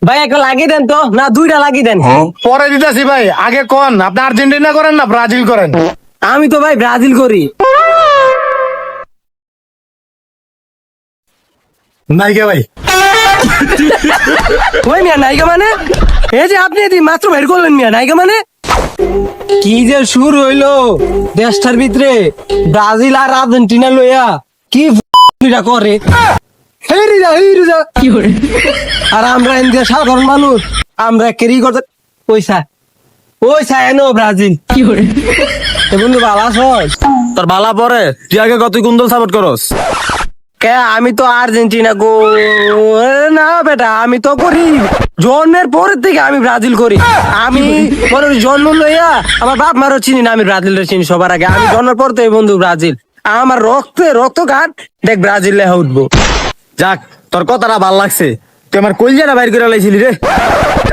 ভাই একটা লাগিয়ে দেন তো, না দুইটা লাগিয়ে দেন। পরে দিতেছি ভাই, আগে কোন আপনি আর্জেন্টিনা করেন না ব্রাজিল করেন? আমি তো ভাই ব্রাজিল করি। নাইকে ভাই। ওই মিয়া নায়িকা মানে, এই যে আপনি এদি মাত্র বের করলেন মিয়া নায়িকা মানে, কি যে শুরু হইলো দেশটার ভিতরে ব্রাজিল আর আর্জেন্টিনা লইয়া কি করে আর আমরা ইন্ডিয়া সাধারণ মানুষ আমরা কেরি করতে পয়সা পয়সা এনো ব্রাজিল কি করে। বন্ধু ভালো আছো? তোর বালা পরে তুই আগে কত কোন দল সাপোর্ট করস? কে আমি তো আর্জেন্টিনা গো না বেটা, আমি তো করি জন্মের পরের থেকে আমি ব্রাজিল করি। আমি মনে করি জন্ম লইয়া আমার বাপ মারও চিনি না, আমি ব্রাজিলের চিনি সবার আগে। আমি জন্মের পর থেকে বন্ধু ব্রাজিল, আমার রক্তে রক্ত ঘাট দেখ ব্রাজিল লেখা উঠবো। যাক, তোর কথাটা ভাল লাগছে। তুই আমার কলজাটা বাইর করে লাইছিলি রে।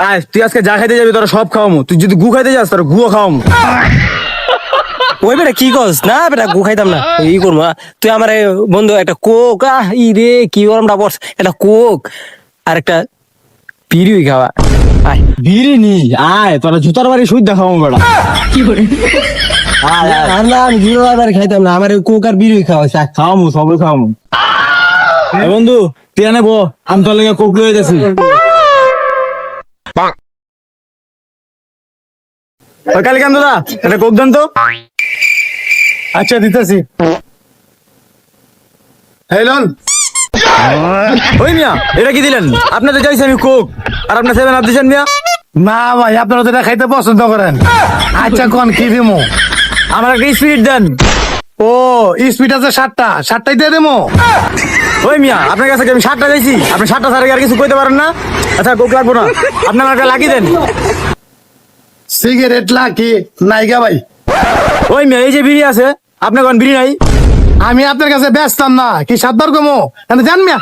আয় তুই আজকে যা খাইতে যাবি তোরা সব খাওয়ামু। তুই যদি গু খাইতে যাস তোর গুও খাওয়ামু। ওই বেটা কি কস? না বেটা গু খাইতাম না, ই করবো। তুই আমার বন্ধু একটা কোক, ই রে কি গরমটা পড়ছে, একটা কোক আর একটা পিড়ি খাওয়া। আয় বিড়ি নি আয়, তোরা জুতার বাড়ি সুই দেখাবো বেটা। আয় আয় আর না আমি জিরো আবার খাইতাম না, আমার কোক আর বিড়ি খাওয়া শাক। খাওয়ামু, সবই খাওয়ামু। এ বন্ধু তুই এনে বো, আমি তোর লেগে কোক লয়ে যাচ্ছি। ওই কালিকান্ত দা একটা কোক দেন তো। আচ্ছা দিতেছি। হেলন ওই মিয়া এটা কি দিলেন? আপনাদের চাইছি আমি কোক আর আপনার 7 আপ দিচ্ছেন মিয়া। না ভাই, আপনারা তো এটা খাইতে পছন্দ করেন। আচ্ছা কোন কি দিমু? আমার একটা স্পিরিট দেন। ও স্পিড আছে 7টাই দিয়ে দেবো। ওই মিয়া আপনার কাছে কি আমি 7টা চাইছি? আপনি 7টা ছাড়া কি আর কিছু কইতে পারেন না? আচ্ছা কোক লাগবো না, আপনার একটা লাগিয়ে দেন। সিগারেট লাকি নাইগা ভাই। ওই মিয়া এই যে বিড়ি আছে, আপনার কোন বিড়ি নাই? আমি আপনার কাছে ব্যস্তাম না, কি 7বার কমো জান মিয়া।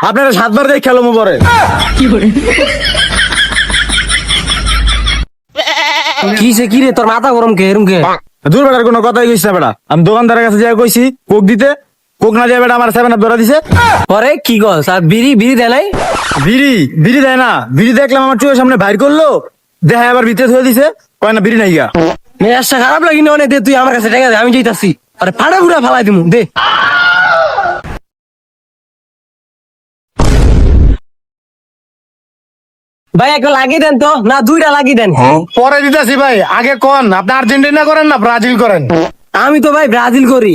আপনারা 7বার দিয়ে খেলো পরে। কিসে কি রে তোর মাথা গরম কে এরম কে? দূর বেটার কোনো কথাই কইছ না বেটা। আমি দোকানদারের কাছে যাই কইছি কোক দিতে, কোক না যায় বেটা আমার 7 আপ ধরা দিছে। পরে কি কস? আর বিড়ি বিড়ি দেয় নাই? বিড়ি বিড়ি দেয় না, বিড়ি দেখলাম আমার চোখের সামনে বাইর করলো, দেখা আবার ভিতরে ধুয়ে দিছে, কয় না বিড়ি নাই গা। মেজাজটা খারাপ লাগি না অনেক, দে তুই আমার কাছে টাকা দে, আমি যাইতাছি। আরে ফাড়া ফুড়া ফালাই দিমু, দে। ভাই একটা লাগিয়ে দেন তো, না দুইটা লাগিয়ে দেন। পরে দিতেছি ভাই, আগে কোন আপনি আর্জেন্টিনা করেন না ব্রাজিল করেন? আমি তো ভাই ব্রাজিল করি।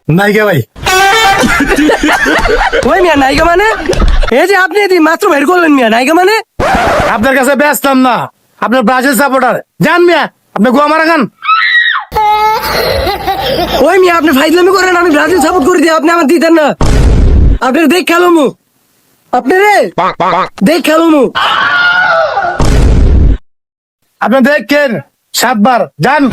নাইকে ভাই। ওই মিয়া নায়িকা মানে, এই যে আপনি এদি মাত্র বের করলেন মিয়া নায়িকা মানে, আপনার কাছে ব্যস্তাম না, আপনার ব্রাজিল সাপোর্টার জান মিয়া। আপনি গোয়া মারা খান। ওই মিয়া আপনি ফাইজলামি করেন, আমি ব্রাজিল সাপোর্ট করে দিই, আপনি আমার দিতেন না। আপনি দেখ খেলো মু, আপনি রে দেখ খেলো মু। আপনি দেখেন 7বার যান।